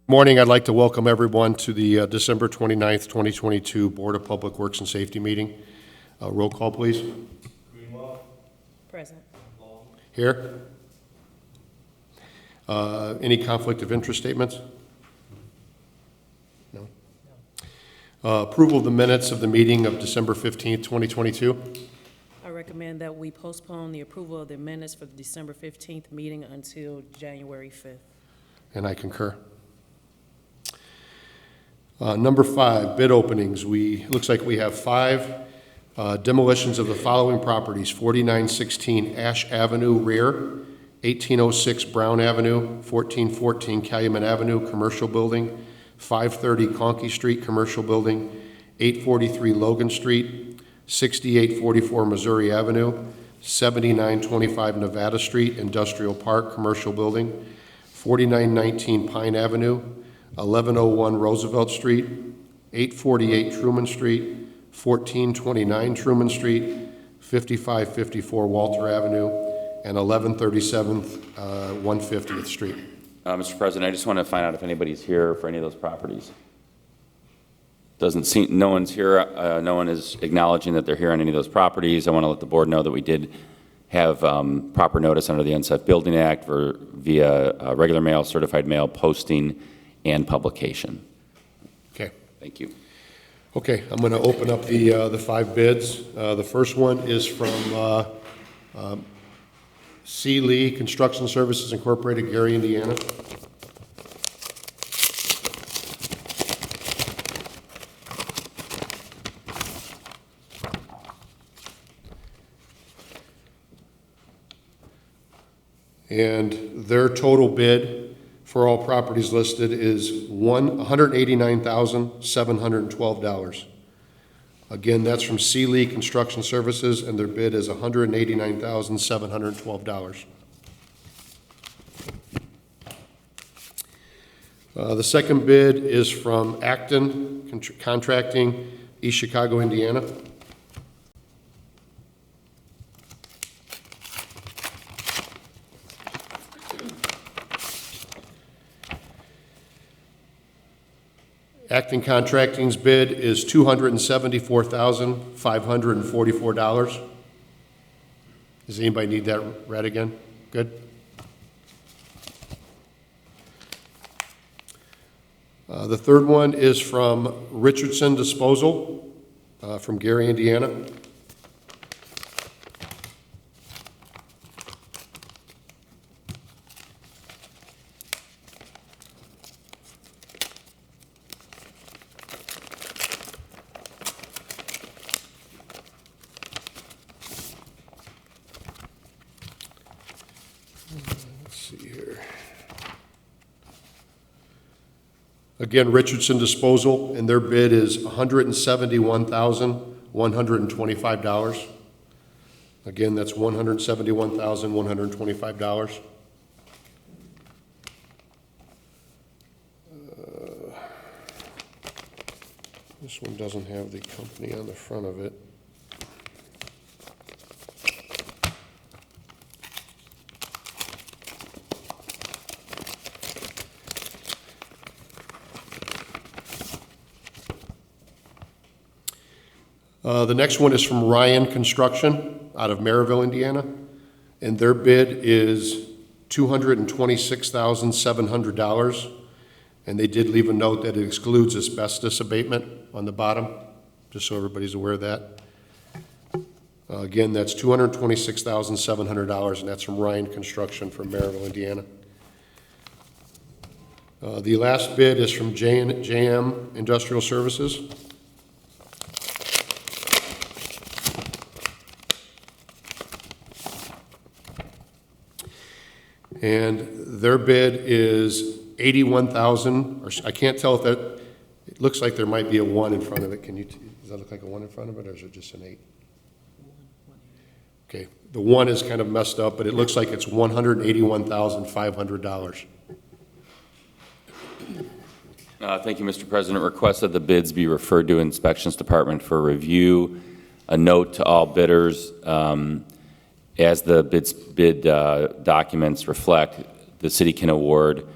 Morning. I'd like to welcome everyone to the December 29th, 2022 Board of Public Works and Safety meeting. Roll call, please. Greenwald. Present. Here. Any conflict of interest statements? No. Approval of the minutes of the meeting of December 15th, 2022. I recommend that we postpone the approval of the minutes for the December 15th meeting until January 5th. And I concur. Number 5, bid openings. Looks like we have 5 demolitions of the following properties: 4916 Ash Avenue rear, 1806 Brown Avenue, 1414 Calumet Avenue, commercial building, 530 Conkey Street, commercial building, 843 Logan Street, 6844 Missouri Avenue, 7925 Nevada Street, industrial park, commercial building, 4919 Pine Avenue, 1101 Roosevelt Street, 848 Truman Street, 1429 Truman Street, 5554 Walter Avenue, and 1137 150th Street. Mr. President, I just want to find out if anybody's here for any of those properties. Doesn't seem, no one's here. No one is acknowledging that they're here on any of those properties. I want to let the board know that we did have proper notice under the Unsafe Building Act via regular mail, certified mail, posting, and publication. Okay. Thank you. Okay, I'm going to open up the 5 bids. The first one is from C. Lee Construction Services Incorporated, Gary, Indiana. And their total bid for all properties listed is $189,712. Again, that's from C. Lee Construction Services, and their bid is $189,712. The second bid is from Acton Contracting, East Chicago, Indiana. Acton Contracting's bid is $274,544. Does anybody need that read again? Good. The third one is from Richardson Disposal from Gary, Indiana. Again, Richardson Disposal, and their bid is $171,125. Again, that's $171,125. This one doesn't have the company on the front of it. The next one is from Ryan Construction out of Maryville, Indiana, and their bid is $226,700, and they did leave a note that it excludes asbestos abatement on the bottom, just so everybody's aware of that. Again, that's $226,700, and that's from Ryan Construction from Maryville, Indiana. The last bid is from JM Industrial Services. And their bid is $81,000, or I can't tell if that, it looks like there might be a 1 in front of it. Does that look like a 1 in front of it, or is it just an 8? Okay, the 1 is kind of messed up, but it looks like it's $181,500. Thank you, Mr. President. Request that the bids be referred to Inspections Department for review. A note to all bidders, as the bid documents reflect, the city can award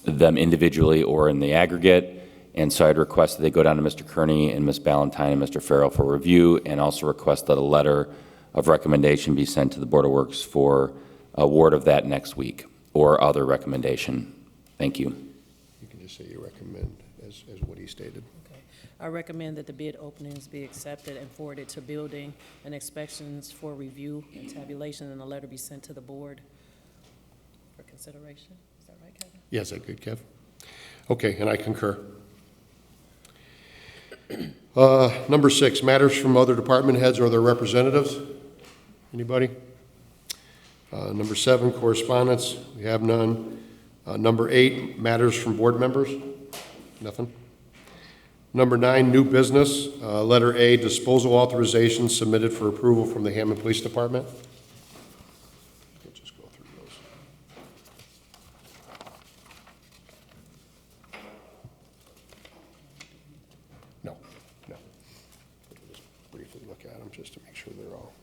them individually or in the aggregate. And so I'd request that they go down to Mr. Kearney and Ms. Ballantyne and Mr. Farrell for review, and also request that a letter of recommendation be sent to the Board of Works for award of that next week, or other recommendation. Thank you. You can just say you recommend as what he stated. Okay. I recommend that the bid openings be accepted and forwarded to building and inspections for review and tabulation, and a letter be sent to the board for consideration. Is that right, Kevin? Yeah, is that good, Kev? Okay, and I concur. Number 6, matters from other department heads or their representatives. Anybody? Number 7, correspondence. We have none. Number 8, matters from board members. Nothing. Number 9, new business. Letter A, disposal authorization submitted for approval from the Hammond Police Department. We'll just go through those. No. We'll just briefly look at them just to make sure they're all.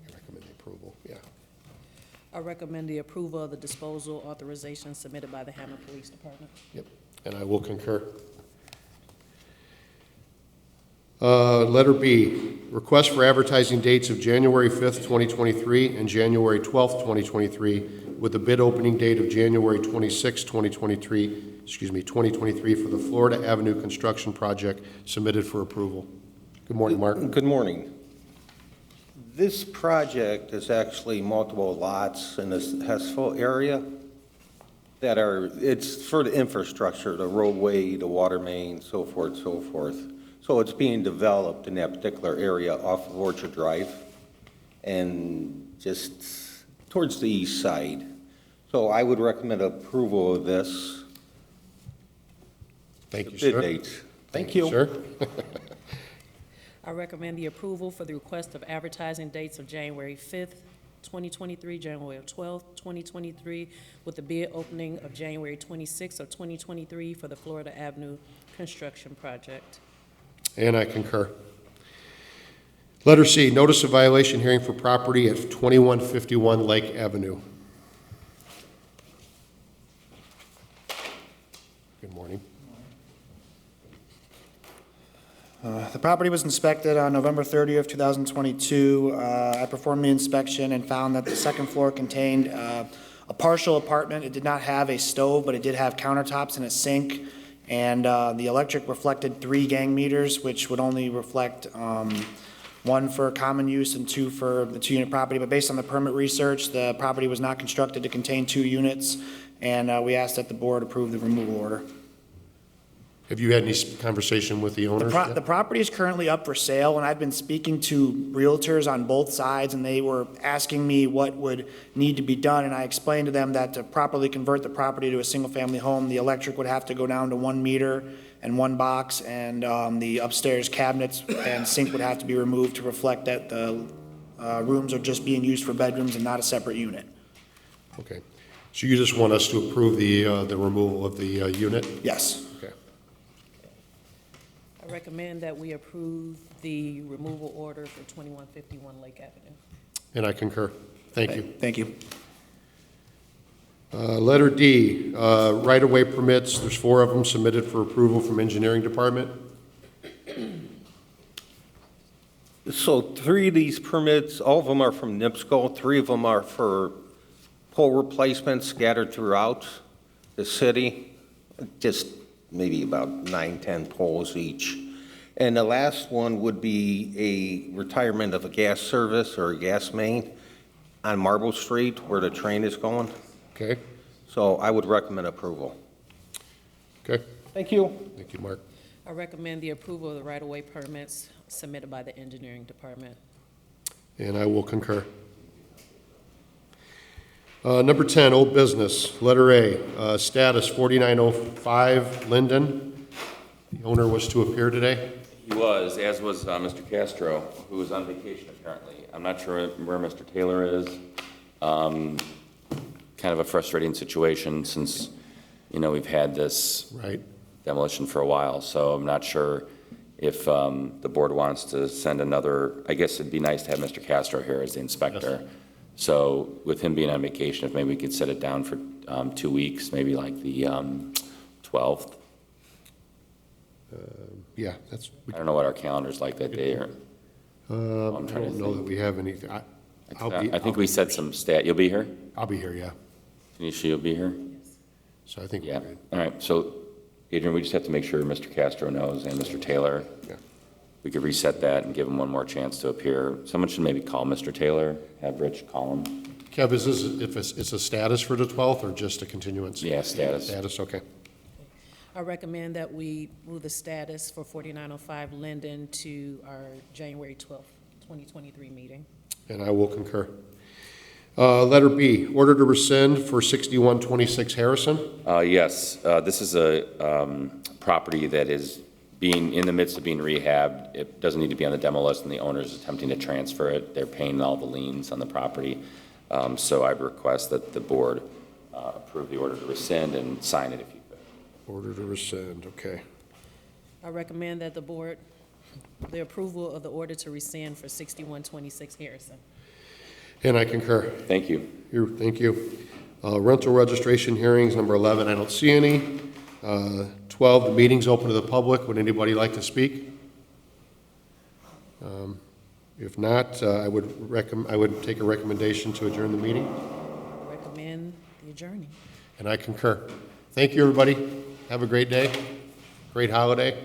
I recommend the approval, yeah. I recommend the approval of the disposal authorization submitted by the Hammond Police Department. Yep, and I will concur. Letter B, request for advertising dates of January 5th, 2023 and January 12th, 2023, with the bid opening date of January 26th, 2023 for the Florida Avenue construction project submitted for approval. Good morning, Mark. Good morning. This project is actually multiple lots in this Hessville area that it's for the infrastructure, the roadway, the water main, so forth, so forth. So it's being developed in that particular area off of Orchard Drive and just towards the east side. So I would recommend approval of this. Thank you, Bid sir. dates. Thank you. Sir. I recommend the approval for the request of advertising dates of January 5th, 2023, January 12th, 2023, with the bid opening of January 26th of 2023 for the Florida Avenue construction project. And I concur. Letter C, notice of violation hearing for property at 2151 Lake Avenue. Good morning. The property was inspected on November 30th, 2022. I performed the inspection and found that the second floor contained a partial apartment. It did not have a stove, but it did have countertops and a sink. And the electric reflected 3 gang meters, which would only reflect 1 for common use and 2 for the 2-unit property. But based on the permit research, the property was not constructed to contain 2 units, and we asked that the board approve the removal order. Have you had any conversation with the owners? The property is currently up for sale, and I've been speaking to realtors on both sides, and they were asking me what would need to be done, and I explained to them that to properly convert the property to a single-family home, the electric would have to go down to 1 meter and 1 box, and the upstairs cabinets and sink would have to be removed to reflect that the rooms are just being used for bedrooms and not a separate unit. Okay. So you just want us to approve the removal of the unit? Yes. Okay. I recommend that we approve the removal order for 2151 Lake Avenue. And I concur. Thank you. Thank you. Letter D, right-of-way permits. There's 4 of them submitted for approval from Engineering Department. So 3 of these permits, all of them are from NIPSCO. 3 of them are for pole replacements scattered throughout the city, just maybe about 9, 10 poles each. And the last one would be a retirement of a gas service or a gas main on Marble Street where the train is going. Okay. So I would recommend approval. Okay. Thank you. Thank you, Mark. I recommend the approval of the right-of-way permits submitted by the Engineering Department. And I will concur. Number 10, old business. Letter A, status 4905 Linden. The owner was to appear today. He was, as was Mr. Castro, who was on vacation apparently. I'm not sure where Mr. Taylor is. Kind of a frustrating situation since, you know, we've had this Right. demolition for a while, so I'm not sure if the board wants to send another, I guess it'd be nice to have Mr. Castro here as the inspector. So with him being on vacation, if maybe we could set it down for 2 weeks, maybe like the 12th. Yeah, that's, I don't know what our calendar's like that day, or, I I'm trying to don't know that we have anything. I think we said some you'll be here? I'll be here, yeah. Tanisha, you'll be here? So I think we're Yeah, good. all right, so Adrian, we just have to make sure Mr. Castro knows and Mr. Taylor. Yeah. We could reset that and give him one more chance to appear. Someone should maybe call Mr. Taylor, have Rich call him. Kev, is this, if it's a status for the 12th or just a continuance? Yeah, status. Status, okay. I recommend that we move the status for 4905 Linden to our January 12th, 2023 meeting. And I will concur. Letter B, order to rescind for 6126 Harrison. Yes, this is a property that is in the midst of being rehabbed. It doesn't need to be on the demo list, and the owner is attempting to transfer it. They're paying all the liens on the property. So I'd request that the board approve the order to rescind and sign it if you could. Order to rescind, okay. I recommend that the approval of the order to rescind for 6126 Harrison. And I concur. Thank you. Thank you. Rental registration hearings, number 11, I don't see any. 12, the meeting's open to the public. Would anybody like to speak? If not, I would take a recommendation to adjourn the meeting, I recommend the adjourning. and I concur. Thank you, everybody. Have a great day, great holiday.